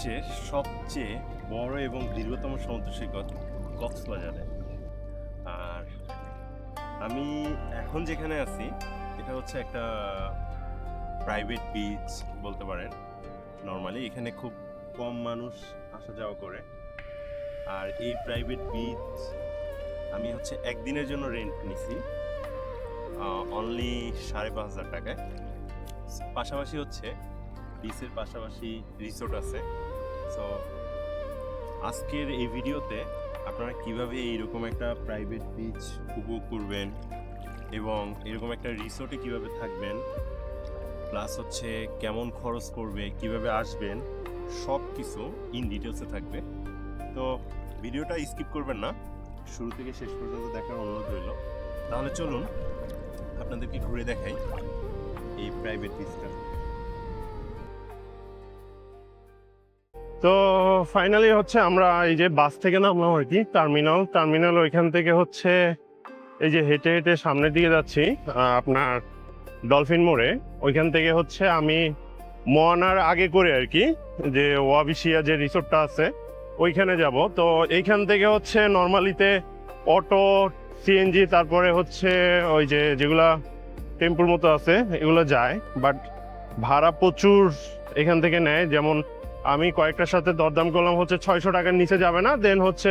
বিশ্বের সবচেয়ে বড় এবং দীর্ঘতম সমুদ্র সৈকত কক্সবাজারে। আর আমি এখন যেখানে আছি এটা হচ্ছে একটা প্রাইভেট বিচ বলতে পারেন। নর্মালি এখানে খুব কম মানুষ আসা যাওয়া করে। আর এই প্রাইভেট বিচ আমি হচ্ছে একদিনের জন্য রেন্ট নিছি অনলি ৫,৫০০ টাকায়। পাশাপাশি হচ্ছে বিচের পাশাপাশি রিসোর্ট আছে। সো আজকের এই ভিডিওতে আপনারা কিভাবে এইরকম একটা প্রাইভেট বিচ উপভোগ করবেন এবং এরকম একটা রিসোর্টে কিভাবে থাকবেন, প্লাস হচ্ছে কেমন খরচ করবে, কিভাবে আসবেন, সব কিছু ইন ডিটেলসে থাকবে। তো ভিডিওটা স্কিপ করবেন না, শুরু থেকে শেষ পর্যন্ত দেখার অনুরোধ রইল। তাহলে চলুন আপনাদেরকে ঘুরে দেখাই এই প্রাইভেট বিচটা। তো ফাইনালি হচ্ছে আমরা এই যে বাস থেকে নামলাম আর কি, টার্মিনাল ওইখান থেকে হচ্ছে এই যে হেঁটে হেঁটে সামনের দিকে যাচ্ছি আপনার ডলফিন মোড়ে। ওইখান থেকে হচ্ছে আমি মোয়ানার আগে করে আর কি যে ওয়াবিশিয়া যে রিসোর্টটা আছে ওইখানে যাব। তো এইখান থেকে হচ্ছে নর্মালিতে অটো, সিএনজি, তারপরে হচ্ছে ওই যে যেগুলা টেম্পুর মতো আছে এগুলো যায়, বাট ভাড়া প্রচুর এখান থেকে নেয়। যেমন আমি কয়েকটার সাথে দরদাম করলাম, হচ্ছে ৬০০ টাকার নিচে যাবে না। দেন হচ্ছে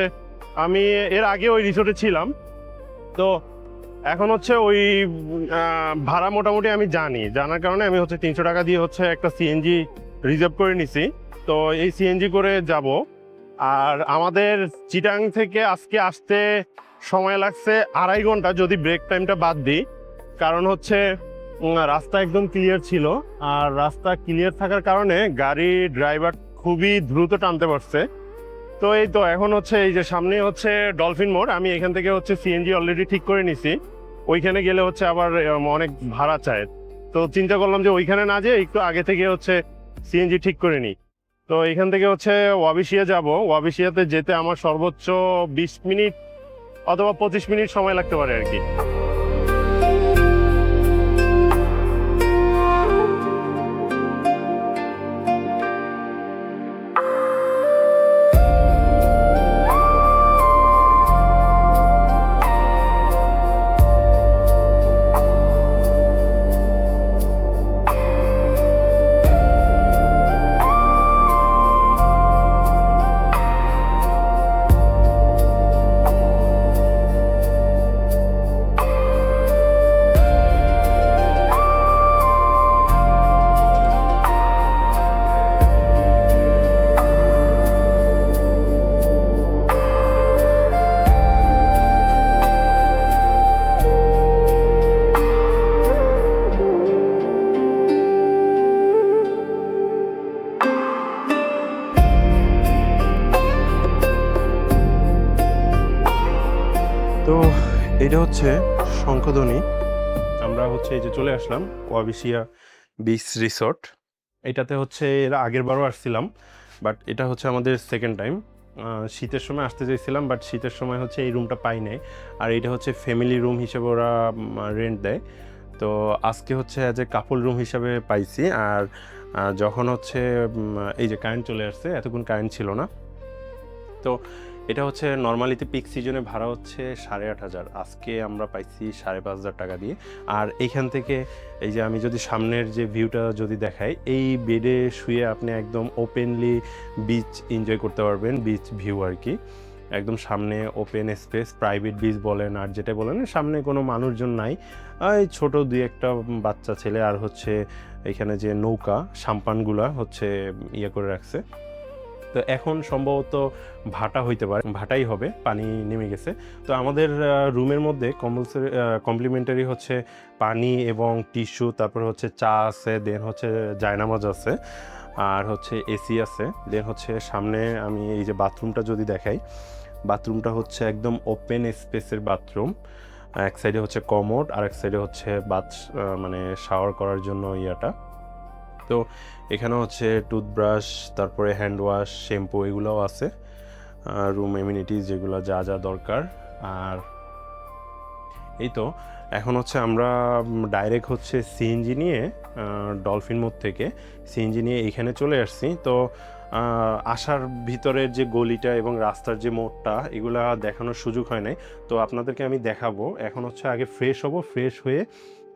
আমি এর আগে ওই রিসোর্টে ছিলাম, তো এখন হচ্ছে ওই ভাড়া মোটামুটি আমি জানার কারণে আমি হচ্ছে ৩০০ টাকা দিয়ে হচ্ছে একটা সিএনজি রিজার্ভ করে নিছি। তো এই সিএনজি করে যাব। আর আমাদের চিটাং থেকে আজকে আসতে সময় লাগছে ২.৫ ঘন্টা যদি ব্রেক টাইমটা বাদ দিই, কারণ হচ্ছে রাস্তা একদম ক্লিয়ার ছিল। আর রাস্তা ক্লিয়ার থাকার কারণে গাড়ি ড্রাইভার খুবই দ্রুত টানতে পারছে। তো এই তো এখন হচ্ছে এই যে সামনে হচ্ছে ডলফিন মোড়, আমি এখান থেকে হচ্ছে সিএনজি অলরেডি ঠিক করে নিছি। ওইখানে গেলে হচ্ছে আবার অনেক ভাড়া চায়, তো চিন্তা করলাম যে ওইখানে না যেয়ে একটু আগে থেকে হচ্ছে সিএনজি ঠিক করে নিই। তো এখান থেকে হচ্ছে ওয়াবিশিয়া যাব। ওয়াবিশিয়াতে যেতে আমার সর্বোচ্চ ২০ মিনিট অথবা ২৫ মিনিট সময় লাগতে পারে আর কি। তো এটা হচ্ছে শঙ্খধ্বনি। আমরা হচ্ছে এই যে চলে আসলাম ওয়াবিশিয়া বিচ রিসোর্ট। এটাতে হচ্ছে এর আগের বারও আসছিলাম, বাট এটা হচ্ছে আমাদের সেকেন্ড টাইম। শীতের সময় আসতে চাইছিলাম, বাট শীতের সময় হচ্ছে এই রুমটা পাই নাই। আর এটা হচ্ছে ফ্যামিলি রুম হিসেবে ওরা রেন্ট দেয়। তো আজকে হচ্ছে অ্যাজ এ কাপল রুম হিসাবে পাইছি। আর যখন হচ্ছে এই যে কারেন্ট চলে আসছে, এতক্ষণ কারেন্ট ছিল না। তো এটা হচ্ছে নর্মালিতে পিক সিজনে ভাড়া হচ্ছে ৮,৫০০, আজকে আমরা পাইছি ৫,৫০০ টাকা দিয়ে। আর এইখান থেকে এই যে আমি যদি সামনের যে ভিউটা যদি দেখাই, এই বেডে শুয়ে আপনি একদম ওপেনলি বিচ এনজয় করতে পারবেন, বিচ ভিউ আর কি। একদম সামনে ওপেন স্পেস, প্রাইভেট বিচ বলেন আর যেটা বলেন, সামনে কোনো মানুষজন নাই, এই ছোট দুই একটা বাচ্চা ছেলে আর হচ্ছে এখানে যে নৌকা সাম্পানগুলা হচ্ছে ইয়ে করে রাখছে। তো এখন সম্ভবত ভাটা হইতে পারে, ভাটাই হবে, পানি নেমে গেছে। তো আমাদের রুমের মধ্যে কমপ্লিমেন্টারি হচ্ছে পানি এবং টিস্যু, তারপর হচ্ছে চা আছে, দেন হচ্ছে জায়নামাজ আছে, আর হচ্ছে এসি আছে। দেন হচ্ছে সামনে আমি এই যে বাথরুমটা যদি দেখাই, বাথরুমটা হচ্ছে একদম ওপেন স্পেসের বাথরুম। এক সাইডে হচ্ছে কমোড আর এক সাইডে হচ্ছে মানে শাওয়ার করার জন্য ইয়াটা। তো এখানে হচ্ছে টুথব্রাশ, তারপরে হ্যান্ড ওয়াশ, শ্যাম্পু এগুলোও আছে, রুম এমিনিটিস যেগুলো যা যা দরকার। আর এই তো এখন হচ্ছে আমরা ডাইরেক্ট হচ্ছে সিএনজি নিয়ে ডলফিন মোড় থেকে সিএনজি নিয়ে এইখানে চলে আসছি। তো আসার ভিতরের যে গলিটা এবং রাস্তার যে মোড়টা এগুলা দেখানোর সুযোগ হয় নাই। তো আপনাদেরকে আমি দেখাবো। এখন হচ্ছে আগে ফ্রেশ হব, ফ্রেশ হয়ে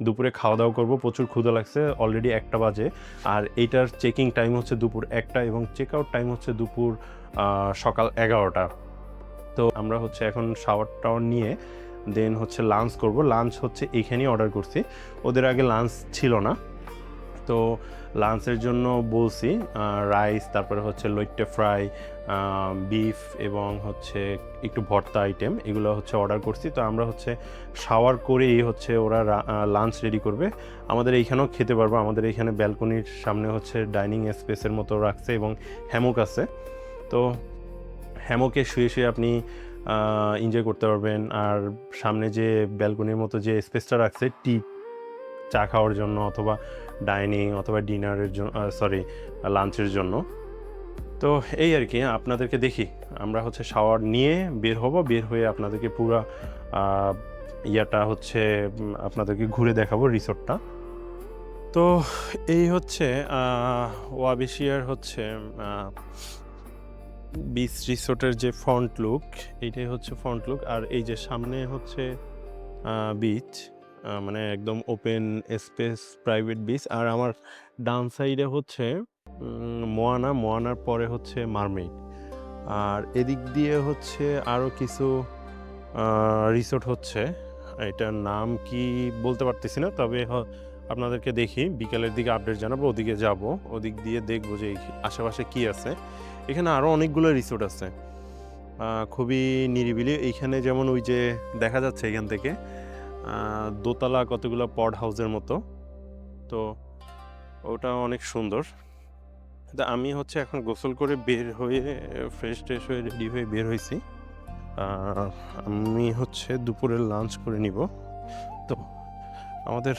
দুপুরে খাওয়া দাওয়া করবো। প্রচুর ক্ষুধা লাগছে, অলরেডি 1টা বাজে। আর এইটার চেকিং টাইম হচ্ছে দুপুর 1টা এবং চেক আউট টাইম হচ্ছে দুপুর সকাল 11টা। তো আমরা হচ্ছে এখন শাওয়ার টাওয়ার নিয়ে দেন হচ্ছে লাঞ্চ করব। লাঞ্চ হচ্ছে এখানেই অর্ডার করছি, ওদের আগে লাঞ্চ ছিল না। তো লাঞ্চের জন্য বলছি রাইস, তারপরে হচ্ছে লইট্টে ফ্রাই, বিফ এবং হচ্ছে একটু ভর্তা আইটেম, এগুলো হচ্ছে অর্ডার করছি। তো আমরা হচ্ছে শাওয়ার করেই হচ্ছে ওরা লাঞ্চ রেডি করবে। আমাদের এইখানেও খেতে পারবো, আমাদের এইখানে ব্যালকনির সামনে হচ্ছে ডাইনিং স্পেসের মতো রাখছে এবং হ্যামক আছে। তো হ্যামকে শুয়ে শুয়ে আপনি এনজয় করতে পারবেন। আর সামনে যে ব্যালকনির মতো যে স্পেসটা রাখছে চা খাওয়ার জন্য অথবা ডাইনিং অথবা ডিনারের জন্য, লাঞ্চের জন্য। তো এই আর কি, আপনাদেরকে দেখি আমরা হচ্ছে শাওয়ার নিয়ে বের হব, বের হয়ে আপনাদেরকে পুরো ইয়াটা হচ্ছে আপনাদেরকে ঘুরে দেখাবো রিসোর্টটা। তো এই হচ্ছে ওয়াবিশিয়ার হচ্ছে বিচ রিসোর্টের যে ফ্রন্ট লুক, এইটাই হচ্ছে ফ্রন্ট লুক। আর এই যে সামনে হচ্ছে বিচ, মানে একদম ওপেন স্পেস প্রাইভেট বিচ। আর আমার ডান সাইডে হচ্ছে মোয়ানার পরে হচ্ছে মারমেইড। আর এদিক দিয়ে হচ্ছে আরও কিছু রিসোর্ট হচ্ছে, এটার নাম কি বলতে পারতেছি না, তবে আপনাদেরকে দেখি বিকালের দিকে আপডেট জানাবো। ওদিকে যাব, ওদিক দিয়ে দেখবো যে আশেপাশে কি আছে। এখানে আরও অনেকগুলো রিসোর্ট আছে, খুবই নিরিবিলি। এইখানে যেমন ওই যে দেখা যাচ্ছে এখান থেকে দোতলা কতগুলো পড হাউসের মতো, তো ওটা অনেক সুন্দর। তা আমি হচ্ছে এখন গোসল করে বের হয়ে ফ্রেশ ট্রেশ হয়ে রেডি হয়ে বের হয়েছি। আমি হচ্ছে দুপুরের লাঞ্চ করে নিব। তো আমাদের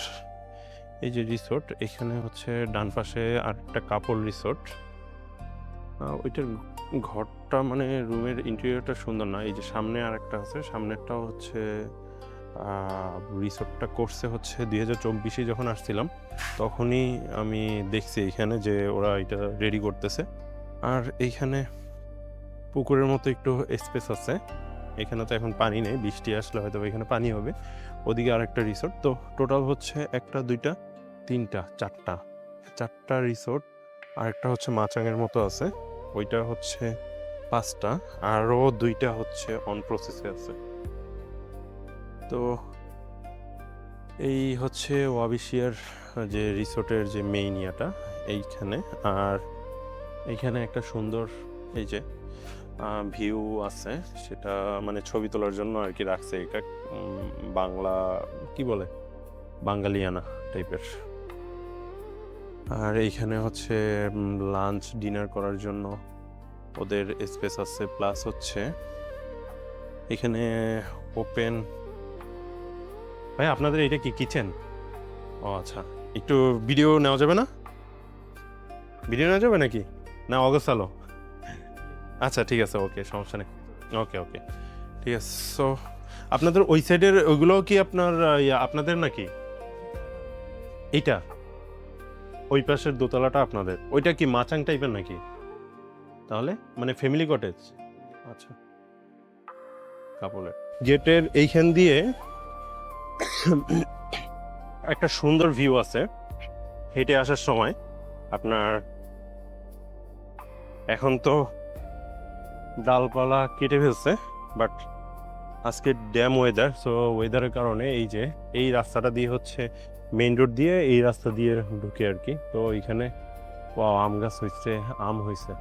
এই যে রিসোর্ট, এখানে হচ্ছে ডান পাশে আরেকটা কাপড় রিসোর্ট। ওইটার ঘরটা মানে রুমের ইন্টেরিয়রটা সুন্দর না। এই যে সামনে আরেকটা আছে, সামনেরটাও হচ্ছে রিসোর্টটা করছে হচ্ছে 2024 যখন আসছিলাম তখনই আমি দেখছি এইখানে যে ওরা এটা রেডি করতেছে। আর এইখানে পুকুরের মতো একটু স্পেস আছে, এখানে তো এখন পানি নেই, বৃষ্টি আসলে হয়তো এখানে পানি হবে। ওদিকে আরেকটা রিসোর্ট। তো টোটাল হচ্ছে 1টা 2টা 3টা 4টা রিসোর্ট। আরেকটা হচ্ছে মাচাঙের মতো আছে, ওইটা হচ্ছে 5টা, আরও 2টা হচ্ছে অন প্রসেসে আছে। তো এই হচ্ছে ওয়াবিশিয়ার যে রিসোর্টের যে মেইন ইয়াটা এইখানে। আর এইখানে একটা সুন্দর এই যে ভিউ আছে, সেটা মানে ছবি তোলার জন্য আর কি রাখছে। এটা বাংলা কি বলে, বাঙালিয়ানা টাইপের। আর এইখানে হচ্ছে লাঞ্চ ডিনার করার জন্য ওদের স্পেস আছে, প্লাস হচ্ছে এখানে ওপেন। ভাই আপনাদের এটা কি কিচেন? ও আচ্ছা, একটু ভিডিও নেওয়া যাবে না? ভিডিও নেওয়া যাবে নাকি, না অগোছালো? আচ্ছা ঠিক আছে, ওকে, সমস্যা নেই। ওকে ঠিক আছে। সো আপনাদের ওই সাইডের ওইগুলো কি আপনার আপনাদের নাকি? এইটা ওই পাশের দোতলাটা আপনাদের? ওইটা কি মাচাং টাইপের নাকি তাহলে, মানে ফ্যামিলি কটেজ? আচ্ছা, কাপড়ের গেটের এইখান দিয়ে একটা সুন্দর ভিউ আছে হেঁটে আসার সময় আপনার। এখন তো ডালপালা কেটে ফেলছে, বাট আজকে ড্যাম ওয়েদার, সো ওয়েদারের কারণে এই যে এই রাস্তাটা দিয়ে হচ্ছে মেইন রোড দিয়ে এই রাস্তা দিয়ে ঢুকে আর কি। তো এখানে আম গাছ হয়েছে, আম হয়েছে,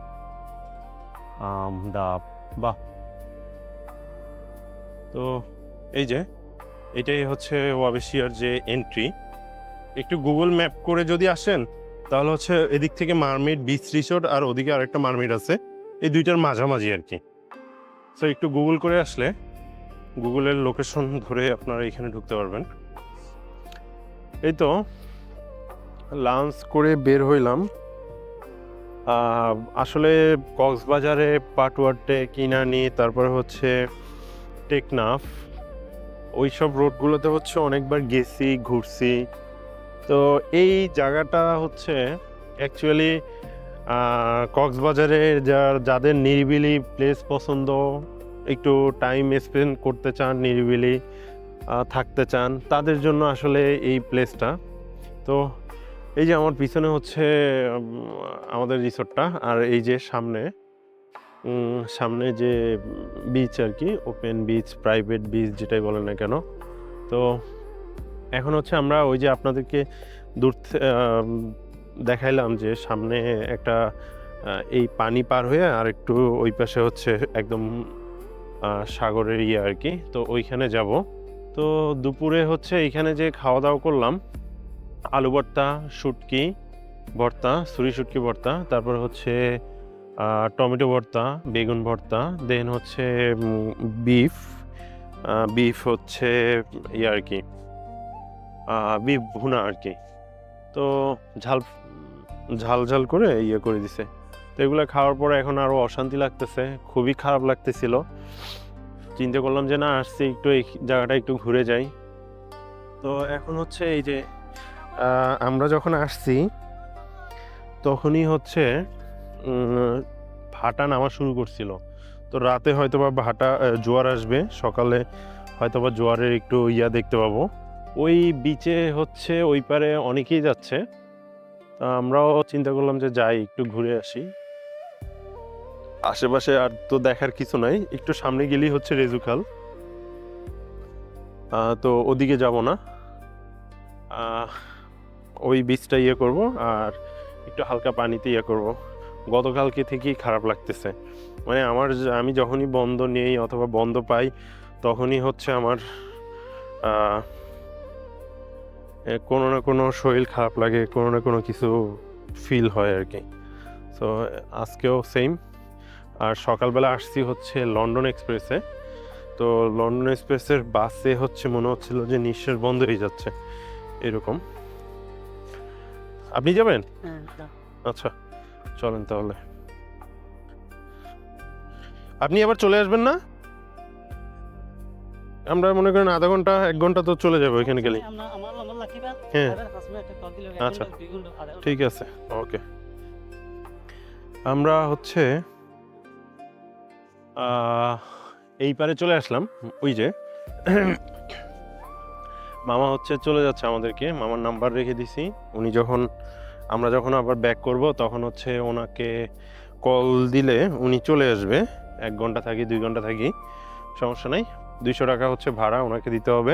আম ডাব, বাহ। তো এই যে এটাই হচ্ছে ওয়াবিশিয়ার যে এন্ট্রি। একটু গুগল ম্যাপ করে যদি আসেন তাহলে হচ্ছে এদিক থেকে মারমেড বিচ রিসোর্ট আর ওদিকে আরেকটা মারমেড আছে, এই দুইটার মাঝামাঝি আর কি। সো একটু গুগল করে আসলে গুগলের লোকেশন ধরে আপনারা এখানে ঢুকতে পারবেন। এই তো লাঞ্চ করে বের হইলাম। আসলে কক্সবাজারে পাটুয়ারটে, কিনানি, তারপরে হচ্ছে টেকনাফ, ওইসব রোডগুলোতে হচ্ছে অনেকবার গেছি, ঘুরছি। তো এই জায়গাটা হচ্ছে অ্যাকচুয়ালি কক্সবাজারে যাদের নিরিবিলি প্লেস পছন্দ, একটু টাইম স্পেন্ড করতে চান, নিরিবিলি থাকতে চান, তাদের জন্য আসলে এই প্লেসটা। তো এই যে আমার পিছনে হচ্ছে আমাদের রিসোর্টটা, আর এই যে সামনে যে বিচ আর কি, ওপেন বিচ, প্রাইভেট বিচ, যেটাই বলেন না কেন। তো এখন হচ্ছে আমরা ওই যে আপনাদেরকে দূর দেখাইলাম যে সামনে একটা এই পানি পার হয়ে আর একটু ওই পাশে হচ্ছে একদম সাগরের ইয়ে আর কি। তো ওইখানে যাব। তো দুপুরে হচ্ছে এইখানে যে খাওয়া দাওয়া করলাম, আলু ভর্তা, শুটকি ভর্তা, ছুরি শুটকি ভর্তা, তারপর হচ্ছে টমেটো ভর্তা, বেগুন ভর্তা, দেন হচ্ছে বিফ হচ্ছে ইয়ে আর কি, বিফ ভুনা আর কি। তো ঝাল ঝাল করে ইয়ে করে দিছে। তো এগুলো খাওয়ার পরে এখন আরও অশান্তি লাগতেছে, খুবই খারাপ লাগতেছিল। চিন্তা করলাম যে না, আসছি একটু এই জায়গাটা একটু ঘুরে যাই। তো এখন হচ্ছে এই যে আমরা যখন আসছি তখনই হচ্ছে ভাটা নামা শুরু করছিল। তো রাতে হয়তোবা জোয়ার আসবে, সকালে হয়তোবা জোয়ারের একটু দেখতে পাবো। ওই বিচে হচ্ছে ওই পারে অনেকেই যাচ্ছে, আমরাও চিন্তা করলাম যে যাই, একটু ঘুরে আসি। আশেপাশে আর তো দেখার কিছু নাই, একটু সামনে গেলেই হচ্ছে রেজুখাল। তো ওদিকে যাব না, ওই বিচটা করব আর একটু হালকা পানিতে করব। গতকালকে থেকেই খারাপ লাগতেছে, মানে আমি যখনই বন্ধ নেই অথবা বন্ধ পাই তখনই হচ্ছে আমার কোনো না কোনো শরীর খারাপ লাগে, কোনো না কোনো কিছু ফিল হয় আর কি। তো আজকেও সেম। আর সকালবেলা আসছি হচ্ছে লন্ডন এক্সপ্রেসে। তো লন্ডন এক্সপ্রেসের বাসে হচ্ছে মনে হচ্ছিল যে নিঃশ্বাস বন্ধ হয়ে যাচ্ছে এরকম। আপনি যাবেন? আচ্ছা, চলেন তাহলে। আপনি আবার চলে আসবেন না? আমরা মনে করেন আধা ঘন্টা 1 ঘন্টা তো চলে যাবে ওইখানে গেলে। হ্যাঁ, আচ্ছা ঠিক আছে, ওকে। আমরা হচ্ছে এই পারে চলে আসলাম। ওই যে মামা হচ্ছে চলে যাচ্ছে আমাদেরকে, মামার নাম্বার রেখে দিছি। আমরা যখন আবার ব্যাক করব তখন হচ্ছে ওনাকে কল দিলে উনি চলে আসবে। 1 ঘন্টা থাকি, 2 ঘন্টা থাকি, সমস্যা নাই। 200 টাকা হচ্ছে ভাড়া ওনাকে দিতে হবে।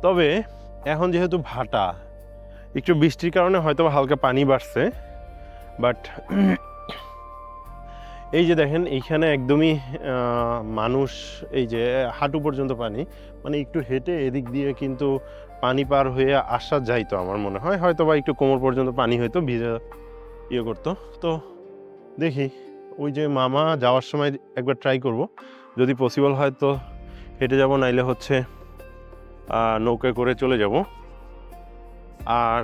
তবে এখন যেহেতু ভাটা, একটু বৃষ্টির কারণে হয়তো হালকা পানি বাড়ছে, বাট এই যে দেখেন এইখানে একদমই মানুষ, এই যে হাঁটু পর্যন্ত পানি, মানে একটু হেঁটে এদিক দিয়ে কিন্তু পানি পার হয়ে আসা যাইতো আমার মনে হয়, হয়তো বা একটু কোমর পর্যন্ত পানি হয়তো ভিজা করতো। তো দেখি, ওই যে মামা যাওয়ার সময় একবার ট্রাই করব, যদি পসিবল হয় তো হেঁটে যাব, নাইলে হচ্ছে নৌকায় করে চলে যাব। আর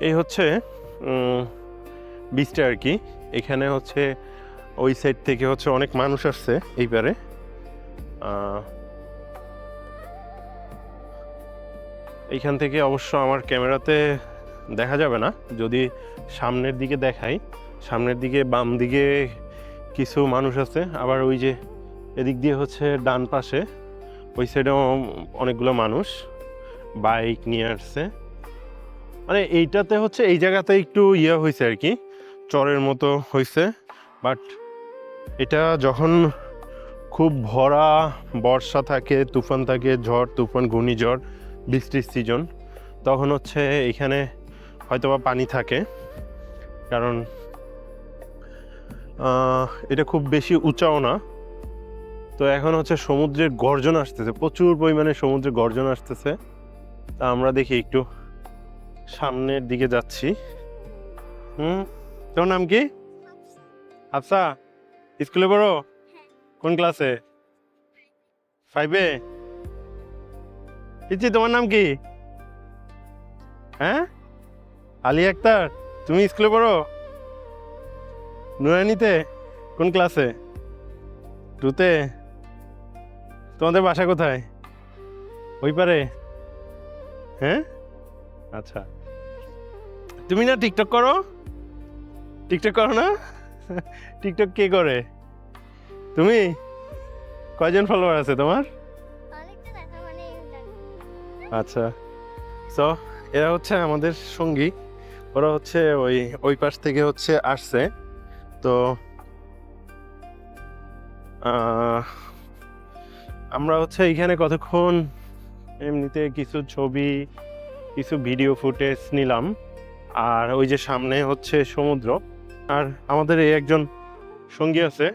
এই হচ্ছে বিচটা আর কি। এখানে হচ্ছে ওই সাইড থেকে হচ্ছে অনেক মানুষ আসছে এইবারে। এইখান থেকে অবশ্য আমার ক্যামেরাতে দেখা যাবে না, যদি সামনের দিকে দেখাই, সামনের দিকে বাম দিকে কিছু মানুষ আছে, আবার ওই যে এদিক দিয়ে হচ্ছে ডান পাশে ওই সাইডেও অনেকগুলো মানুষ বাইক নিয়ে আসছে। মানে এইটাতে হচ্ছে এই জায়গাতে একটু হয়েছে আর কি, চরের মতো হয়েছে। বাট এটা যখন খুব ভরা বর্ষা থাকে, তুফান থাকে, ঝড় তুফান, ঘূর্ণিঝড়, বৃষ্টির সিজন, তখন হচ্ছে এখানে হয়তোবা পানি থাকে, কারণ এটা খুব বেশি উঁচাও না। তো এখন হচ্ছে সমুদ্রের গর্জন আসতেছে, প্রচুর পরিমাণে সমুদ্রের গর্জন আসতেছে। তা আমরা দেখি একটু সামনের দিকে যাচ্ছি। তোর নাম কি? আচ্ছা, স্কুলে পড়ো? কোন ক্লাসে? 5-এ? পিচ্ছি, তোমার নাম কি? হ্যাঁ, আলী আক্তার। তুমি স্কুলে পড়ো? নুরানিতে? কোন ক্লাসে? 2-তে? তোমাদের বাসা কোথায়? ওই পারে? হ্যাঁ, আচ্ছা তুমি না টিকটক করো? টিকটক করো না? টিকটক কে করে? তুমি? কয়জন ফলোয়ার আছে তোমার? আচ্ছা, সো এরা হচ্ছে আমাদের সঙ্গী। ওরা হচ্ছে ওই পাশ থেকে হচ্ছে আসছে। তো আমরা হচ্ছে এইখানে কতক্ষণ এমনিতে কিছু ছবি, কিছু ভিডিও ফুটেজ নিলাম। আর ওই যে সামনে হচ্ছে সমুদ্র। আর আমাদের এই একজন সঙ্গী আছে,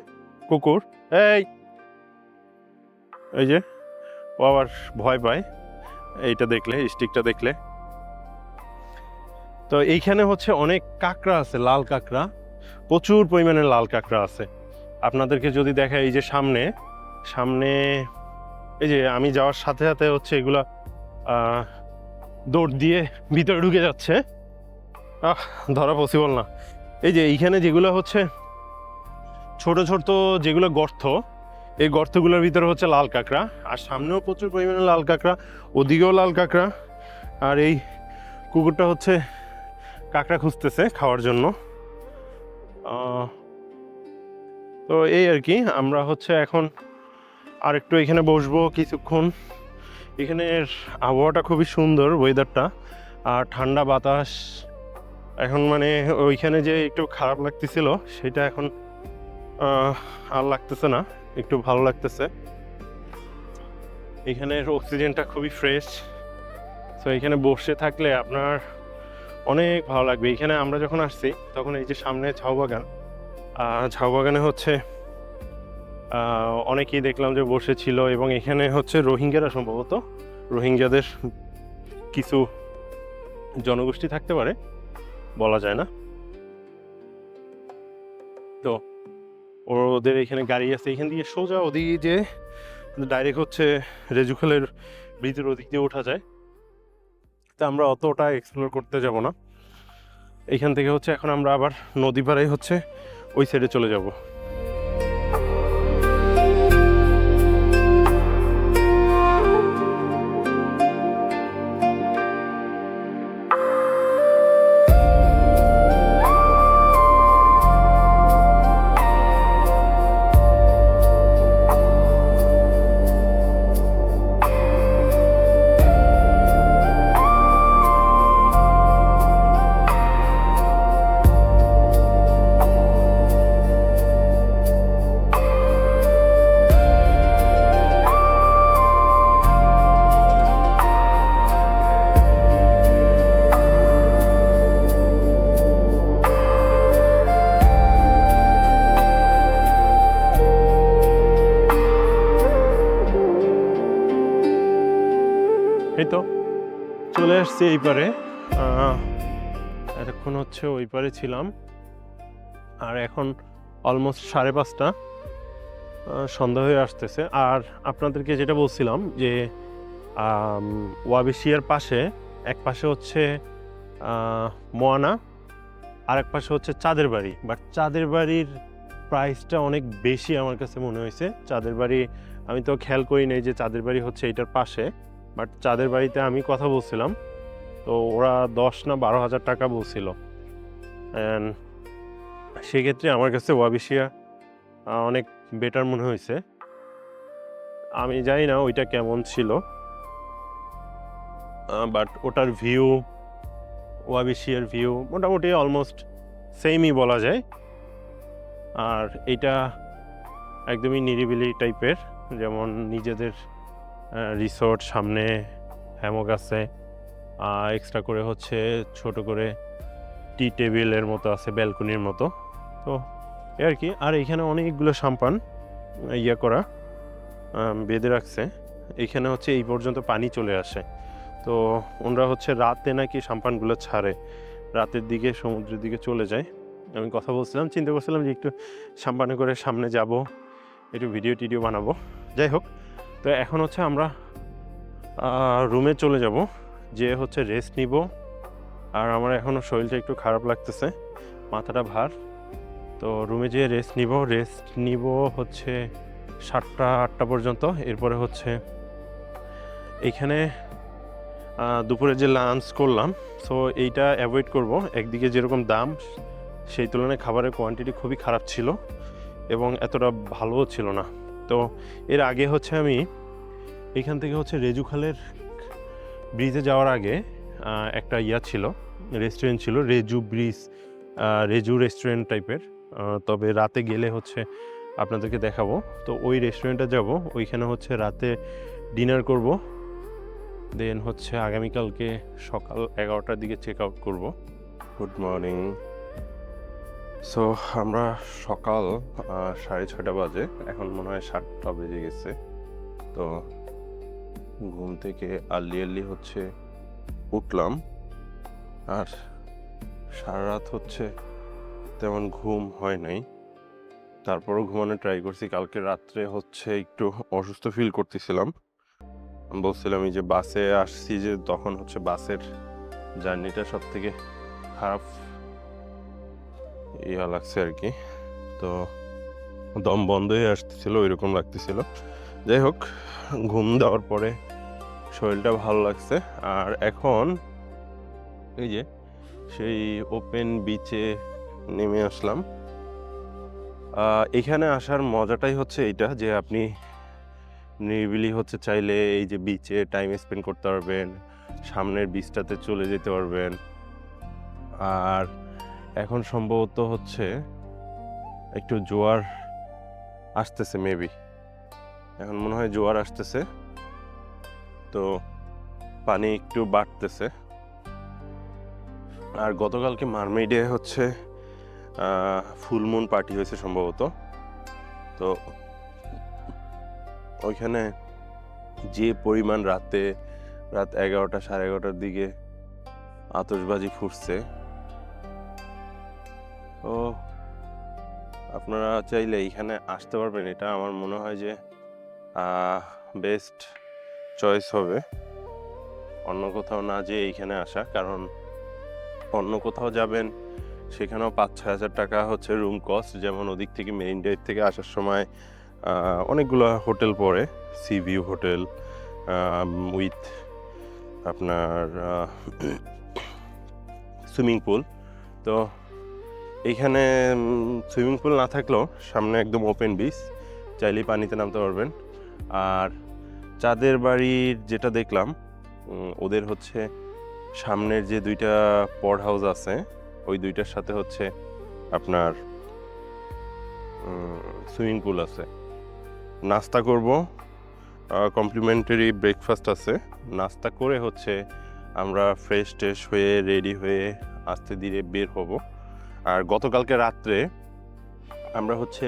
কুকুর। এই যে ও আবার ভয় পায় এইটা দেখলে, স্টিকটা দেখলে। তো এইখানে হচ্ছে অনেক কাঁকড়া আছে, লাল কাঁকড়া, প্রচুর পরিমাণে লাল কাঁকড়া আছে। আপনাদেরকে যদি দেখা, এই যে সামনে এই যে আমি যাওয়ার সাথে সাথে হচ্ছে এগুলা দৌড় দিয়ে ভিতরে ঢুকে যাচ্ছে। ধরা পসিবল না। এই যে এইখানে যেগুলো হচ্ছে ছোট ছোট যেগুলো গর্ত, এই গর্তগুলোর ভিতরে হচ্ছে লাল কাঁকড়া। আর সামনেও প্রচুর পরিমাণে লাল কাঁকড়া, ওদিকেও লাল কাঁকড়া। আর এই কুকুরটা হচ্ছে কাঁকড়া খুঁজতেছে খাওয়ার জন্য। তো এই আর কি, আমরা হচ্ছে এখন আর একটু এখানে বসবো কিছুক্ষণ। এখানের আবহাওয়াটা খুবই সুন্দর, ওয়েদারটা, আর ঠান্ডা বাতাস। এখন মানে ওইখানে যে একটু খারাপ লাগতেছিল সেটা এখন আর লাগতেছে না, একটু ভালো লাগতেছে। এখানের অক্সিজেনটা খুবই ফ্রেশ। তো এখানে বসে থাকলে আপনার অনেক ভালো লাগবে। এখানে আমরা যখন আসছি তখন এই যে সামনে ঝাউ বাগান, ঝাউ বাগানে হচ্ছে অনেকেই দেখলাম যে বসেছিল। এবং এখানে হচ্ছে রোহিঙ্গারা, সম্ভবত রোহিঙ্গাদের কিছু জনগোষ্ঠী থাকতে পারে, বলা যায় না। তো ওদের এখানে গাড়ি আছে, এখান দিয়ে সোজা ওদিকে যে ডাইরেক্ট হচ্ছে রেজুখালের ব্রিজের ওদিক দিয়ে ওঠা যায়। তা আমরা অতটা এক্সপ্লোর করতে যাব না। এইখান থেকে হচ্ছে এখন আমরা আবার নদী পাড়ে হচ্ছে ওই সাইডে চলে যাব। এই তো চলে আসছি এই পারে। এতক্ষণ হচ্ছে ওই পারে ছিলাম, আর এখন অলমোস্ট 5:30, সন্ধ্যা হয়ে আসতেছে। আর আপনাদেরকে যেটা বলছিলাম যে ওয়াবিশিয়ার পাশে, এক পাশে হচ্ছে মোয়ানা, আর এক পাশে হচ্ছে চাঁদের বাড়ি। বাট চাঁদের বাড়ির প্রাইসটা অনেক বেশি আমার কাছে মনে হয়েছে। চাঁদের বাড়ি আমি তো খেয়াল করি নাই যে চাঁদের বাড়ি হচ্ছে এইটার পাশে। বাট চাঁদের বাড়িতে আমি কথা বলছিলাম, তো ওরা 10 না 12,000 টাকা বলছিল। অ্যান্ড সেক্ষেত্রে আমার কাছে ওয়াবিশিয়া অনেক বেটার মনে হয়েছে। আমি জানি না ওইটা কেমন ছিল, বাট ওটার ভিউ, ওয়াবিশিয়ার ভিউ মোটামুটি অলমোস্ট সেমই বলা যায়। আর এইটা একদমই নিরিবিলি টাইপের, যেমন নিজেদের রিসোর্ট, সামনে হ্যামক আছে, এক্সট্রা করে হচ্ছে ছোট করে টি টেবিলের মতো আছে, ব্যালকনির মতো। তো এই আর কি। আর এইখানে অনেকগুলো সাম্পান করা বেঁধে রাখছে। এইখানে হচ্ছে এই পর্যন্ত পানি চলে আসে। তো ওনারা হচ্ছে রাতে নাকি সাম্পানগুলো ছাড়ে, রাতের দিকে সমুদ্রের দিকে চলে যায়। আমি কথা বলছিলাম, চিন্তা করছিলাম যে একটু সাম্পানে করে সামনে যাব, একটু ভিডিও টিডিও বানাবো। যাই হোক, তো এখন হচ্ছে আমরা রুমে চলে যাব, যে হচ্ছে রেস্ট নিব। আর আমার এখনও শরীরটা একটু খারাপ লাগতেছে, মাথাটা ভার। তো রুমে যেয়ে রেস্ট নিব হচ্ছে 7টা 8টা পর্যন্ত। এরপরে হচ্ছে এইখানে দুপুরে যে লাঞ্চ করলাম, সো এইটা অ্যাভয়েড করব। একদিকে যেরকম দাম, সেই তুলনায় খাবারের কোয়ান্টিটি খুবই খারাপ ছিল এবং এতটা ভালোও ছিল না। তো এর আগে হচ্ছে আমি এখান থেকে হচ্ছে রেজুখালের ব্রিজে যাওয়ার আগে একটা ছিল, রেস্টুরেন্ট ছিল, রেজু ব্রিজ, রেজু রেস্টুরেন্ট টাইপের। তবে রাতে গেলে হচ্ছে আপনাদেরকে দেখাবো। তো ওই রেস্টুরেন্টে যাব, ওইখানে হচ্ছে রাতে ডিনার করব, দেন হচ্ছে আগামীকালকে সকাল 11টার দিকে চেক আউট করবো। Good morning. সো আমরা সকাল 6:30 বাজে, এখন মনে হয় 7টা বেজে গেছে। তো ঘুম থেকে আর্লি হচ্ছে উঠলাম, আর সারা রাত হচ্ছে তেমন ঘুম হয় নাই, তারপরও ঘুমানো ট্রাই করছি। কালকে রাত্রে হচ্ছে একটু অসুস্থ ফিল করতেছিলাম, বলছিলাম এই যে বাসে আসছি, যে তখন হচ্ছে বাসের জার্নিটা সব থেকে খারাপ লাগছে আর কি। তো দম বন্ধ হয়ে আসতেছিল, ওইরকম লাগতেছিল। যাই হোক, ঘুম দেওয়ার পরে শরীরটা ভালো লাগছে। আর এখন এই যে সেই ওপেন বিচে নেমে আসলাম। এখানে আসার মজাটাই হচ্ছে এইটা, যে আপনি নিরিবিলি হচ্ছে চাইলে এই যে বিচে টাইম স্পেন্ড করতে পারবেন, সামনের বিচটাতে চলে যেতে পারবেন। আর এখন সম্ভবত হচ্ছে একটু জোয়ার আসতেছে, মেবি এখন মনে হয় জোয়ার আসতেছে, তো পানি একটু বাড়তেছে। আর গতকালকে মারমেইডে হচ্ছে ফুল মুন পার্টি হয়েছে সম্ভবত। তো ওইখানে যে পরিমাণ রাত 11টা 11:30টার দিকে আতশবাজি ফুটছে, তো আপনারা চাইলে এইখানে আসতে পারবেন। এটা আমার মনে হয় যে বেস্ট চয়েস হবে অন্য কোথাও না যে এইখানে আসা, কারণ অন্য কোথাও যাবেন সেখানেও 5-6 হাজার টাকা হচ্ছে রুম কস্ট। যেমন ওদিক থেকে মেরিন ড্রাইভ থেকে আসার সময় অনেকগুলো হোটেল পড়ে, সি ভিউ হোটেল উইথ আপনার সুইমিং পুল। তো এইখানে সুইমিং পুল না থাকলেও সামনে একদম ওপেন বিচ, চাইলেই পানিতে নামতে পারবেন। আর চাঁদের বাড়ির যেটা দেখলাম, ওদের হচ্ছে সামনের যে 2টা পড হাউস আছে, ওই 2টার সাথে হচ্ছে আপনার সুইমিং পুল আছে। নাস্তা করব, কমপ্লিমেন্টারি ব্রেকফাস্ট আছে। নাস্তা করে হচ্ছে আমরা ফ্রেশ ট্রেশ হয়ে রেডি হয়ে আস্তে ধীরে বের হব। আর গতকালকে রাত্রে আমরা হচ্ছে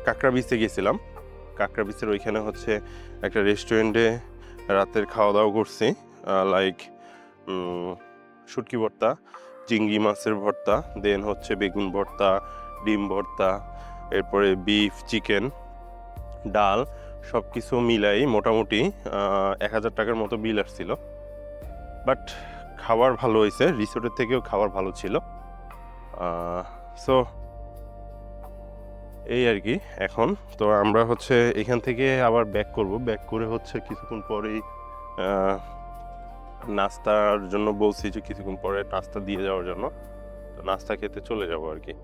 কাঁকড়া বিচে গেছিলাম। কাঁকড়া বিচের ওইখানে হচ্ছে একটা রেস্টুরেন্টে রাতের খাওয়া দাওয়া করছি, লাইক শুটকি ভর্তা, চিংড়ি মাছের ভর্তা, দেন হচ্ছে বেগুন ভর্তা, ডিম ভর্তা, এরপরে বিফ, চিকেন, ডাল, সব কিছু মিলাই মোটামুটি 1000 টাকার মতো বিল আসছিল। বাট খাবার ভালো হয়েছে, রিসোর্টের থেকেও খাবার ভালো ছিল। সো এই আর কি। এখন তো আমরা হচ্ছে এখান থেকে আবার ব্যাক করব, ব্যাক করে হচ্ছে কিছুক্ষণ পরেই নাস্তার জন্য বলছি, যে কিছুক্ষণ পরে নাস্তা দিয়ে যাওয়ার জন্য, তো নাস্তা খেতে চলে যাব আর কি।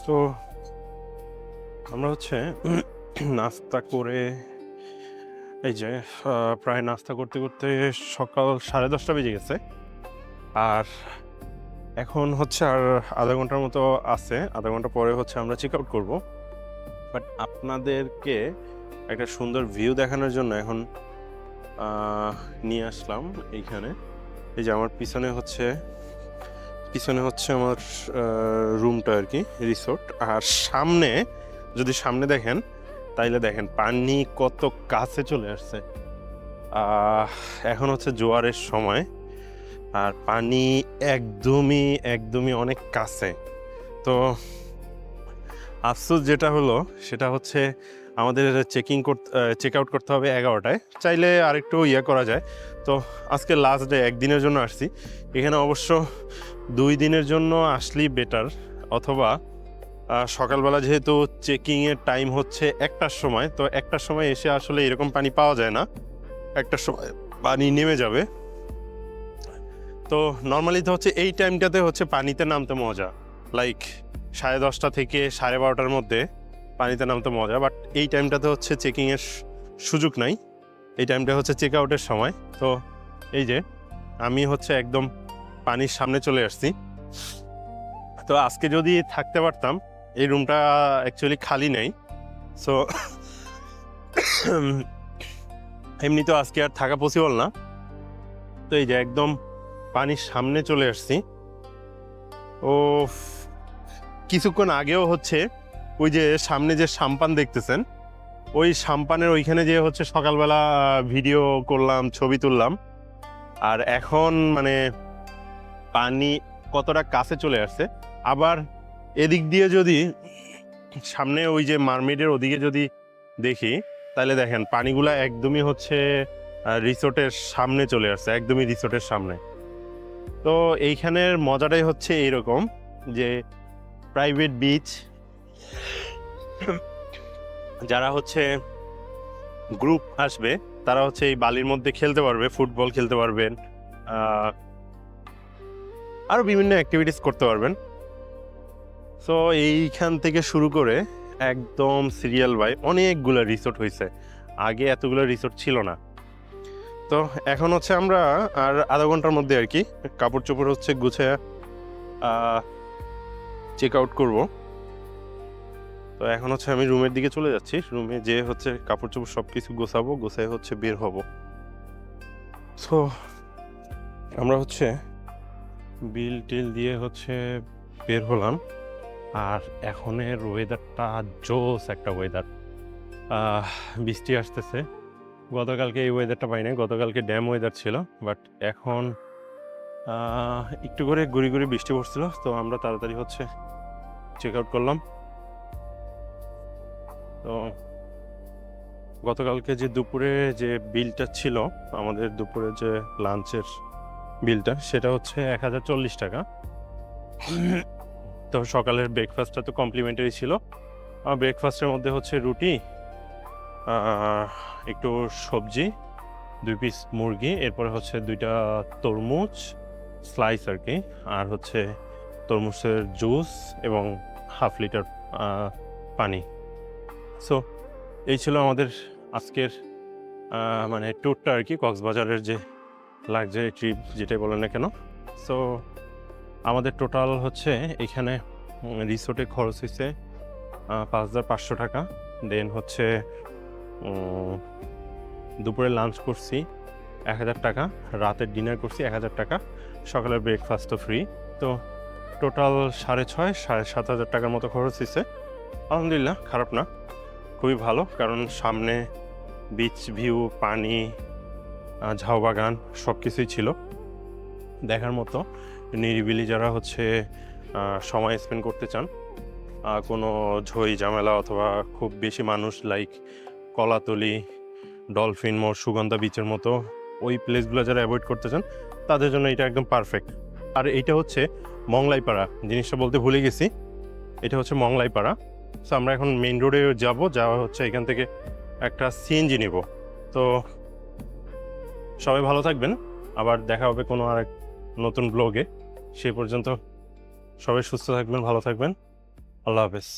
তো আমরা হচ্ছে নাস্তা করে এই যে প্রায় নাস্তা করতে করতে সকাল 10:30 বেজে গেছে। আর এখন হচ্ছে আর আধা ঘন্টার মতো আছে, আধা ঘন্টা পরে হচ্ছে আমরা চেক আউট করবো। বাট আপনাদেরকে একটা সুন্দর ভিউ দেখানোর জন্য এখন নিয়ে আসলাম এইখানে। এই যে আমার পিছনে হচ্ছে আমার রুমটা আর কি, রিসোর্ট। আর সামনে যদি সামনে দেখেন, তাইলে দেখেন পানি কত কাছে চলে আসছে। এখন হচ্ছে জোয়ারের সময়, আর পানি একদমই অনেক কাছে। তো আফসোস যেটা হলো সেটা হচ্ছে আমাদের চেক আউট করতে হবে 11টায়। চাইলে আরেকটু করা যায়। তো আজকে লাস্ট ডে, একদিনের জন্য আসছি এখানে। অবশ্য 2 দিনের জন্য আসলেই বেটার, অথবা সকালবেলা যেহেতু চেকিংয়ের টাইম হচ্ছে 1টার সময়, তো 1টার সময় এসে আসলে এরকম পানি পাওয়া যায় না, 1টার সময় পানি নেমে যাবে। তো নর্মালি তো হচ্ছে এই টাইমটাতে হচ্ছে পানিতে নামতে মজা, লাইক 10:30 থেকে 12:30টার মধ্যে পানিতে নামতে মজা, বাট এই টাইমটাতে হচ্ছে চেকিংয়ের সুযোগ নাই, এই টাইমটা হচ্ছে চেক আউটের সময়। তো এই যে আমি হচ্ছে একদম পানির সামনে চলে আসছি। তো আজকে যদি থাকতে পারতাম, এই রুমটা অ্যাকচুয়ালি খালি নেই, সো এমনি তো আজকে আর থাকা পসিবল না। তো এই যে একদম পানির সামনে চলে আসছি। ও কিছুক্ষণ আগেও হচ্ছে ওই যে সামনে যে সাম্পান দেখতেছেন, ওই সাম্পানের ওইখানে যে হচ্ছে সকালবেলা ভিডিও করলাম, ছবি তুললাম, আর এখন মানে পানি কতটা কাছে চলে আসছে। আবার এদিক দিয়ে যদি সামনে ওই যে মারমেডের ওদিকে যদি দেখি, তাহলে দেখেন পানিগুলা একদমই হচ্ছে রিসোর্টের সামনে চলে আসছে, একদমই রিসোর্টের সামনে। তো এইখানের মজাটাই হচ্ছে এইরকম যে প্রাইভেট বিচ, যারা হচ্ছে গ্রুপ আসবে তারা হচ্ছে এই বালির মধ্যে খেলতে পারবে, ফুটবল খেলতে পারবেন, আরও বিভিন্ন অ্যাক্টিভিটিস করতে পারবেন। সো এইখান থেকে শুরু করে একদম সিরিয়াল বাই অনেকগুলো রিসোর্ট হয়েছে, আগে এতগুলো রিসোর্ট ছিল না। তো এখন হচ্ছে আমরা আর আধা ঘন্টার মধ্যে আর কি কাপড় চোপড় হচ্ছে গুছিয়ে চেক আউট করবো। তো এখন হচ্ছে আমি রুমের দিকে চলে যাচ্ছি, রুমে যে হচ্ছে কাপড় চোপড় সব কিছু গোছাবো, গোছায় হচ্ছে বের হব। সো আমরা হচ্ছে বিল টিল দিয়ে হচ্ছে বের হলাম, আর এখনের ওয়েদারটা জোস একটা ওয়েদার, বৃষ্টি আসতেছে। গতকালকে এই ওয়েদারটা পাই না, গতকালকে ড্যাম ওয়েদার ছিল, বাট এখন একটু করে গুড়ি গুড়ি বৃষ্টি পড়ছিল। তো আমরা তাড়াতাড়ি হচ্ছে চেক আউট করলাম। তো গতকালকে যে দুপুরে যে বিলটা ছিল, আমাদের দুপুরে যে লাঞ্চের বিলটা, সেটা হচ্ছে 1040 টাকা। তো সকালের ব্রেকফাস্টটা তো কমপ্লিমেন্টারি ছিল। ব্রেকফাস্টের মধ্যে হচ্ছে রুটি, একটু সবজি, 2 পিস মুরগি, এরপরে হচ্ছে 2টা তরমুজ স্লাইস আর কি, আর হচ্ছে তরমুজের জুস এবং 1/2 লিটার পানি। সো এই ছিল আমাদের আজকের মানে ট্যুরটা আর কি, কক্সবাজারের যে লাক্সারি ট্রিপ যেটাই বলেন না কেন। সো আমাদের টোটাল হচ্ছে এখানে রিসোর্টে খরচ হয়েছে 5500 টাকা। দেন হচ্ছে দুপুরে লাঞ্চ করছি 1000 টাকা, রাতের ডিনার করছি 1000 টাকা, সকালের ব্রেকফাস্টও ফ্রি। তো টোটাল 6,500-7,500 টাকার মতো খরচ হয়েছে। আলহামদুলিল্লাহ, খারাপ না, খুবই ভালো, কারণ সামনে বিচ ভিউ, পানি, ঝাউ বাগান সব কিছুই ছিল দেখার মতো। নিরিবিলি যারা হচ্ছে সময় স্পেন্ড করতে চান, কোনো ঝই ঝামেলা অথবা খুব বেশি মানুষ লাইক কলাতলি, ডলফিন মোড়, সুগন্ধা বিচের মতো ওই প্লেসগুলো যারা অ্যাভয়েড করতে চান, তাদের জন্য এটা একদম পারফেক্ট। আর এইটা হচ্ছে মংলাইপাড়া, জিনিসটা বলতে ভুলে গেছি, এটা হচ্ছে মংলাইপাড়া। সো আমরা এখন মেইন রোডে যাওয়া হচ্ছে এখান থেকে একটা সিএনজি নিব। তো সবাই ভালো থাকবেন, আবার দেখা হবে কোনো আরেক নতুন ব্লগে। সে পর্যন্ত সবাই সুস্থ থাকবেন, ভালো থাকবেন, আল্লাহ হাফেজ।